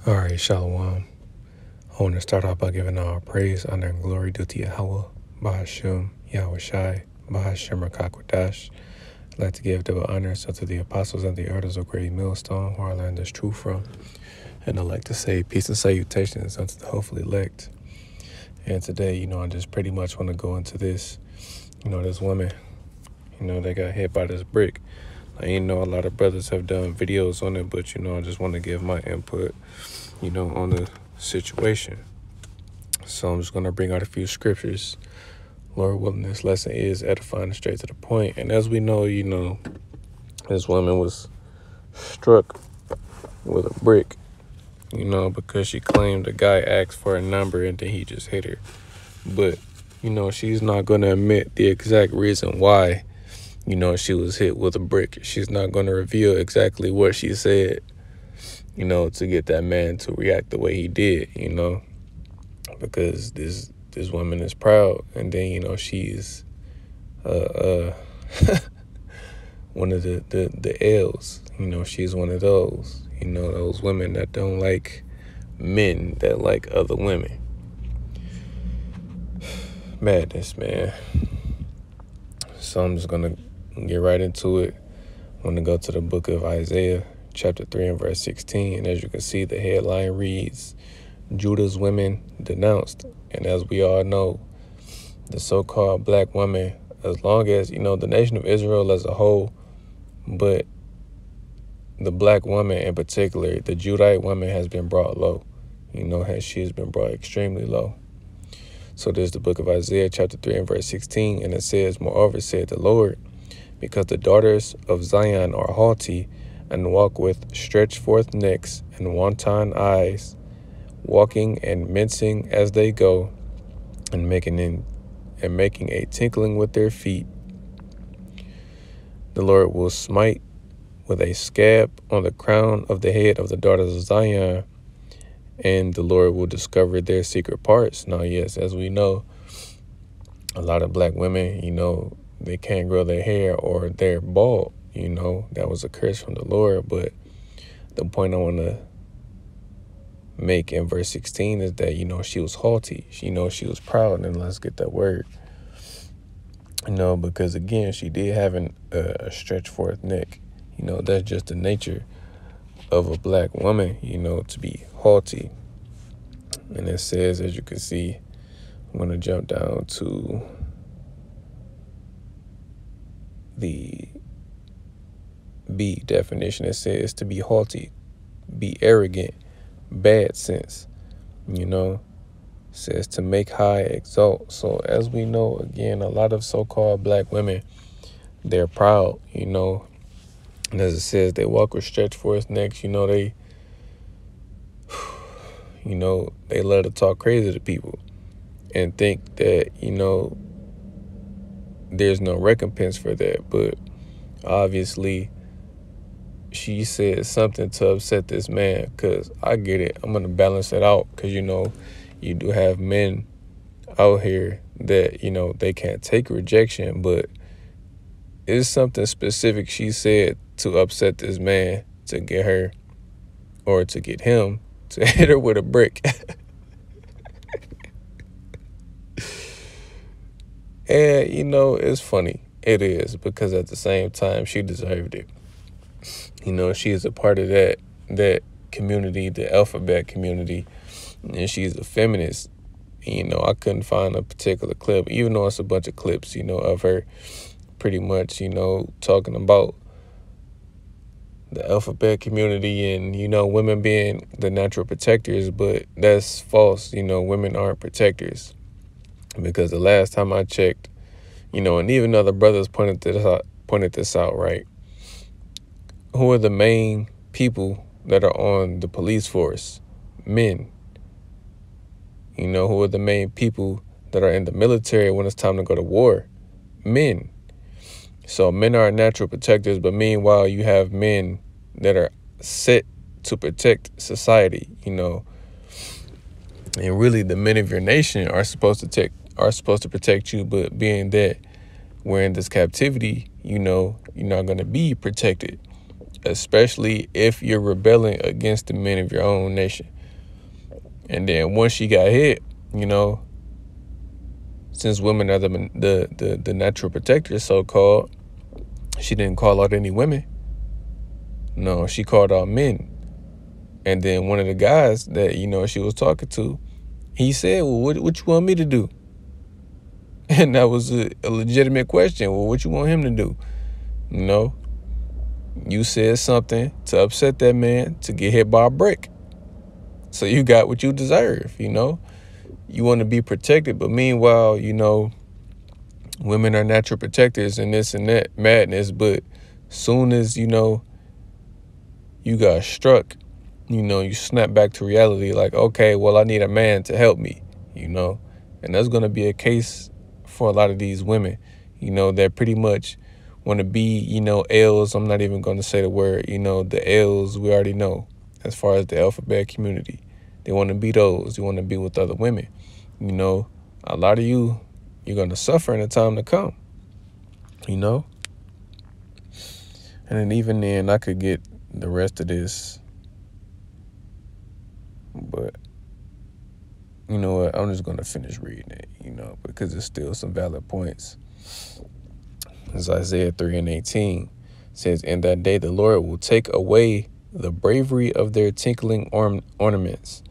All right, Shalom. I want to start off by giving all praise, honor, and glory due to Yahweh, Bahashim, Yahweh Shai, Bahashim Rakakwadash. I'd like to give double honors unto the apostles and the elders of Great Millstone, where I learned this truth from. And I'd like to say peace and salutations unto the hopefully elect. And today, I just pretty much want to go into this. This woman, they got hit by this brick. A lot of brothers have done videos on it, but, I just want to give my input, on the situation. So I'm just going to bring out a few scriptures. Lord willing, this lesson is edifying and straight to the point. And as we know, this woman was struck with a brick, because she claimed the guy asked for a number and then he just hit her. But, she's not going to admit the exact reason why, she was hit with a brick. She's not going to reveal exactly what she said, to get that man to react the way he did, because this woman is proud. And then, she's one of the L's, she's one of those, those women that don't like men that like other women. Madness, man. So I'm just going to get right into it. I'm going to go to the book of Isaiah, chapter 3 and verse 16. And as you can see, the headline reads, Judah's women denounced. And as we all know, the so-called black woman, as long as, the nation of Israel as a whole, but the black woman in particular, the Judite woman has been brought low. She has been brought extremely low. So there's the book of Isaiah, chapter 3 and verse 16. And it says, Moreover, said the Lord, because the daughters of Zion are haughty and walk with stretched forth necks and wanton eyes, walking and mincing as they go, and making a tinkling with their feet. The Lord will smite with a scab on the crown of the head of the daughters of Zion, and the Lord will discover their secret parts. Now, yes, as we know, a lot of black women, they can't grow their hair or they're bald. That was a curse from the Lord. But the point I want to make in verse 16 is that, she was haughty. She was proud. And let's get that word. Because, again, she did have a stretched forth neck. That's just the nature of a black woman, to be haughty. And it says, as you can see, I'm going to jump down to the B definition. It says to be haughty, be arrogant, bad sense, says to make high, exalt. So as we know, again, a lot of so-called black women, they're proud, and as it says, they walk with stretched forth necks. They love to talk crazy to people and think that, there's no recompense for that. But obviously she said something to upset this man, because I get it. I'm going to balance it out, because, you do have men out here that, they can't take rejection, but it's something specific she said to upset this man, to get her or to get him to hit her with a brick. And, it's funny. It is, because at the same time, she deserved it. She is a part of that community, the alphabet community, and she's a feminist. I couldn't find a particular clip, even though it's a bunch of clips, of her pretty much, talking about the alphabet community and, women being the natural protectors. But that's false. Women aren't protectors, because the last time I checked, and even other brothers pointed this out, right? Who are the main people that are on the police force? Men. Who are the main people that are in the military when it's time to go to war? Men. So men are natural protectors, but meanwhile you have men that are set to protect society, and really the men of your nation are supposed to protect you. But being that we're in this captivity, you're not going to be protected. especially if you're rebelling against the men of your own nation. And then once she got hit, you know, since women are the natural protectors, so-called, she didn't call out any women. No, she called out men. And then one of the guys that, you know, she was talking to, he said, well, what you want me to do? And that was a legitimate question. Well, what you want him to do? You know, you said something to upset that man to get hit by a brick. So you got what you deserve, you know. You want to be protected, but meanwhile, you know, women are natural protectors and this and that madness. But soon as, you know, you got struck, you know, you snap back to reality like, okay, well, I need a man to help me, you know. And that's going to be a case for a lot of these women, you know, that pretty much want to be, you know, L's. I'm not even going to say the word, you know, the L's we already know as far as the alphabet community. They want to be those. You want to be with other women. You know, a lot of you're going to suffer in the time to come, you know. And then even then, I could get the rest of this. But, you know what, I'm just going to finish reading it, you know, because there's still some valid points. As Isaiah 3:18 says, in that day the Lord will take away the bravery of their tinkling ornaments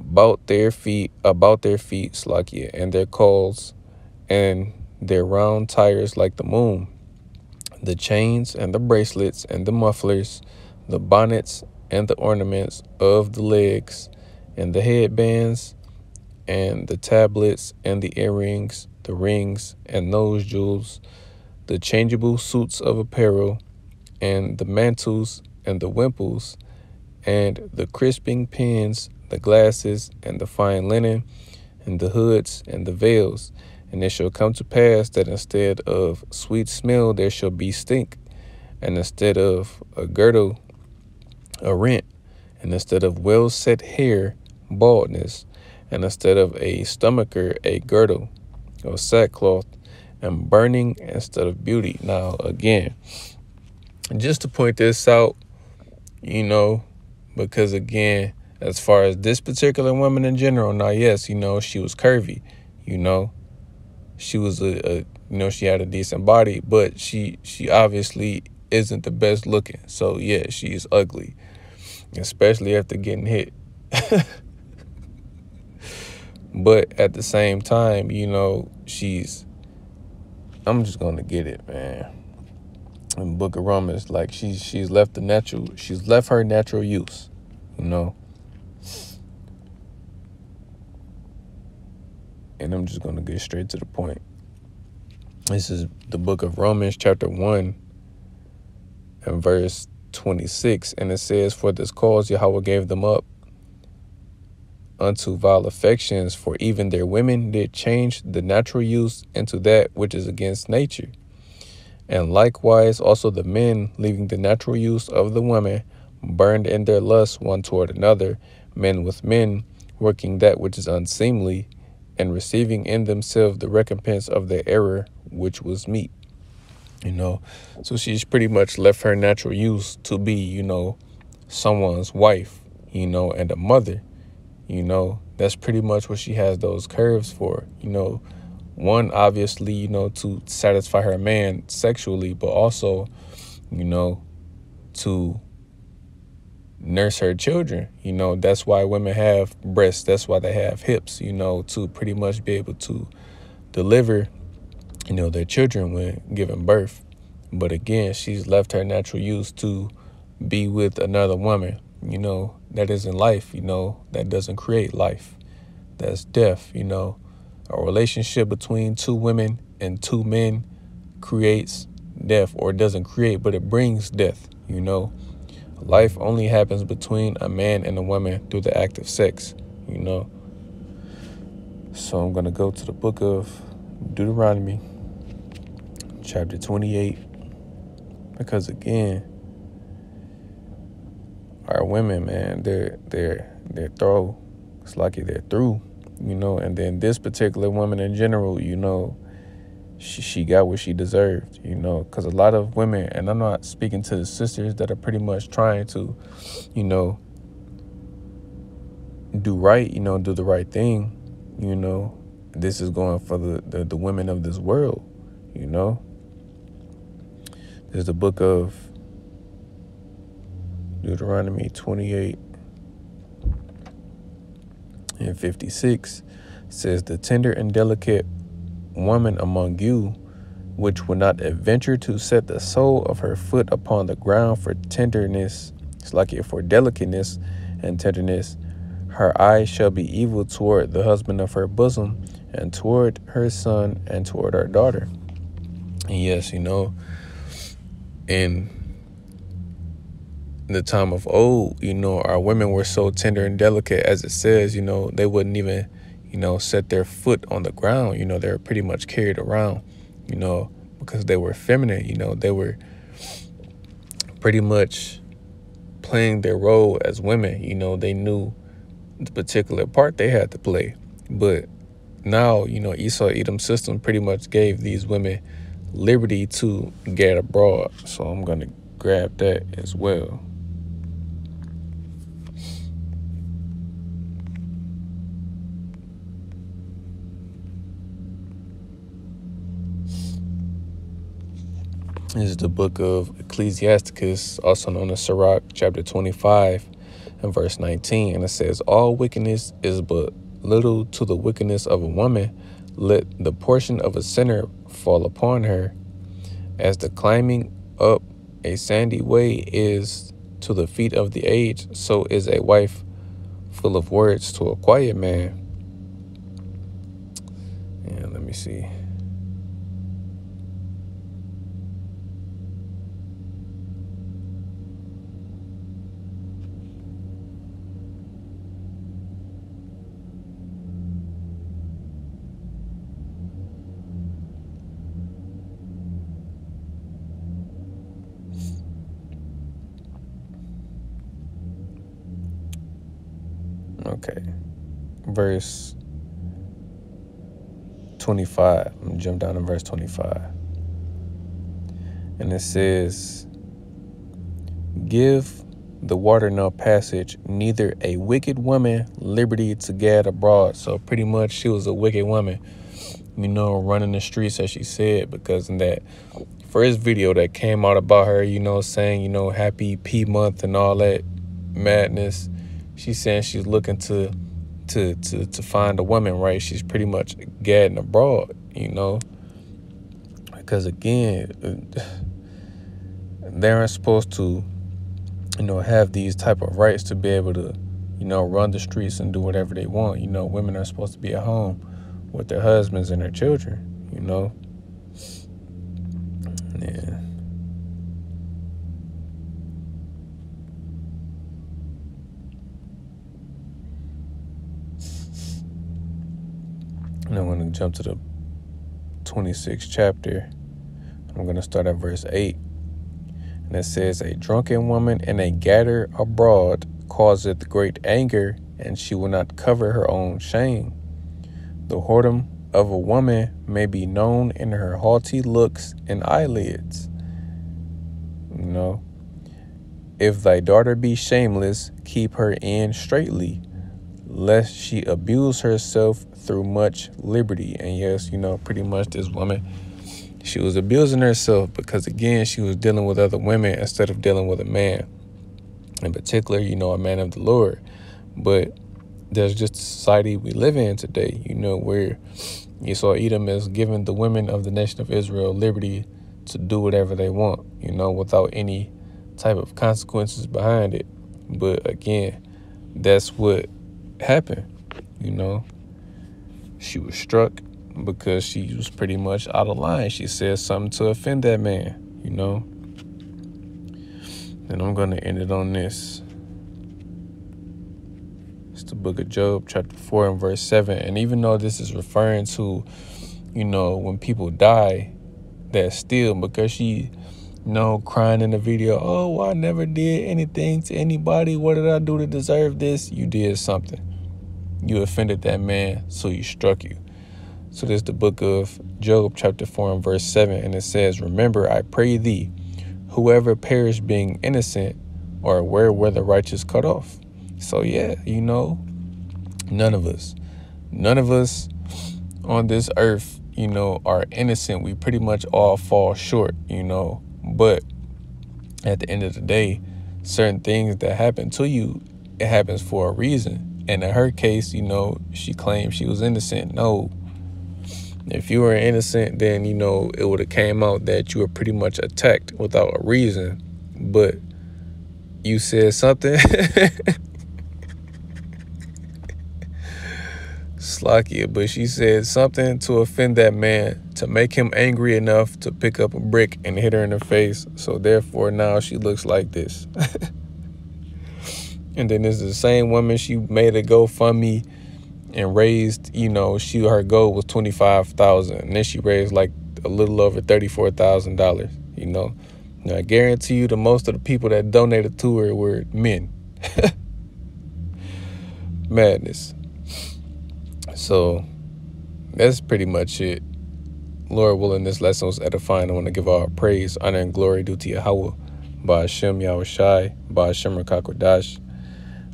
about their feet, Slakia, and their calls and their round tires like the moon, the chains and the bracelets and the mufflers, the bonnets and the ornaments of the legs and the headbands and the tablets and the earrings, the rings and nose jewels, the changeable suits of apparel and the mantles and the wimples and the crisping pins, the glasses and the fine linen and the hoods and the veils. And it shall come to pass that instead of sweet smell there shall be stink, and instead of a girdle, a rent, and instead of well-set hair, baldness, and instead of a stomacher, a girdle of sackcloth, and burning instead of beauty. Now, again, just to point this out, you know, because again, as far as this particular woman in general, now, yes, you know, she was curvy, you know, she was you know, she had a decent body, but she obviously isn't the best looking. So yeah, she is ugly, especially after getting hit. But at the same time, you know, I'm just gonna get it, man. In the Book of Romans, like she's left her natural use, you know. And I'm just gonna get straight to the point. This is the Book of Romans, chapter 1, and verse 26, and it says, for this cause Yahweh gave them up unto vile affections, for even their women did change the natural use into that which is against nature. And likewise also the men, leaving the natural use of the women, burned in their lust one toward another, men with men, working that which is unseemly, and receiving in themselves the recompense of their error, which was meat. You know, so she's pretty much left her natural use to be, you know, someone's wife, you know, and a mother. You know, that's pretty much what she has those curves for. You know, one, obviously, you know, to satisfy her man sexually, but also, you know, to nurse her children. You know, that's why women have breasts. That's why they have hips, you know, to pretty much be able to deliver, you know, their children when giving birth. But again, she's left her natural use to be with another woman. You know, that isn't life, you know, that doesn't create life. That's death, you know. A relationship between two women and two men creates death, or doesn't create, but it brings death, you know. Life only happens between a man and a woman through the act of sex, you know. So I'm going to go to the book of Deuteronomy, chapter 28, because again, our women, man, they're through. It's like they're through, you know. And then this particular woman in general, you know, she got what she deserved, you know, because a lot of women, and I'm not speaking to the sisters that are pretty much trying to, you know, do right, you know, do the right thing, you know. This is going for the women of this world, you know. There's the book of Deuteronomy 28 and 56 says, the tender and delicate woman among you, which will not adventure to set the sole of her foot upon the ground for tenderness, it's like it for delicateness and tenderness, her eyes shall be evil toward the husband of her bosom, and toward her son, and toward her daughter. And yes, you know, in the time of old, you know, our women were so tender and delicate, as it says, you know, they wouldn't even, you know, set their foot on the ground. You know, they were pretty much carried around, you know, because they were feminine. You know, they were pretty much playing their role as women. You know, they knew the particular part they had to play. But now, you know, Esau Edom system pretty much gave these women liberty to get abroad. So I'm going to grab that as well. This is the book of Ecclesiasticus, also known as Sirach, chapter 25 and verse 19. And it says, all wickedness is but little to the wickedness of a woman. Let the portion of a sinner fall upon her. As the climbing up a sandy way is to the feet of the aged, so is a wife full of words to a quiet man. And let me see. Okay, verse 25. I'm going to jump down to verse 25. And it says, give the water no passage, neither a wicked woman liberty to gad abroad. So pretty much she was a wicked woman, you know, running the streets, as she said, because in that first video that came out about her, you know, saying, you know, happy P month and all that madness, she's saying she's looking to find a woman, right? She's pretty much gadding abroad, you know, because again, they aren't supposed to, you know, have these type of rights to be able to, you know, run the streets and do whatever they want. You know, women are supposed to be at home with their husbands and their children, you know. Yeah. And I'm going to jump to the 26th chapter. I'm going to start at verse 8. And it says, a drunken woman and a gadder abroad causeth great anger, and she will not cover her own shame. The whoredom of a woman may be known in her haughty looks and eyelids. You know, if thy daughter be shameless, keep her in straitly, lest she abuse herself through much liberty. And yes, you know, pretty much this woman, she was abusing herself because, again, she was dealing with other women instead of dealing with a man. In particular, you know, a man of the Lord. But there's just a society we live in today, you know, where Esau Edom is giving the women of the nation of Israel liberty to do whatever they want, you know, without any type of consequences behind it. But again, that's what happened, you know. She was struck because she was pretty much out of line. She said something to offend that man, you know. And I'm going to end it on this. It's the book of Job, chapter 4 and verse 7. And even though this is referring to, you know, when people die, that still, because she, you know, crying in the video, oh, I never did anything to anybody. What did I do to deserve this? You did something. You offended that man, so he struck you. So this is the book of Job, chapter 4 and verse 7. And it says, remember, I pray thee, whoever perish being innocent, or where were the righteous cut off? So yeah, none of us on this earth, are innocent. We pretty much all fall short, but at the end of the day, certain things that happen to you, it happens for a reason. And in her case, she claimed she was innocent. No, if you were innocent, then, it would have came out that you were pretty much attacked without a reason. But you said something. Slakia, but she said something to offend that man, to make him angry enough to pick up a brick and hit her in the face. So therefore now she looks like this. And then there's the same woman, she made a GoFundMe and raised, her goal was $25,000, and then she raised like a little over $34,000. Now I guarantee you, the most of the people that donated to her were men. Madness. So that's pretty much it. Lord willing, this lesson was edifying. I want to give all praise, honor, and glory due to Yahweh, Ba'ashem Yahushai, Ba'ashem Rakakwadash.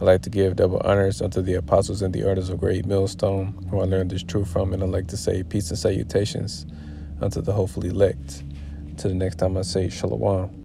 I like to give double honors unto the apostles and the elders of Great Millstone, who I learned this truth from, and I like to say peace and salutations unto the hopefully elect. Till the next time I say shalom.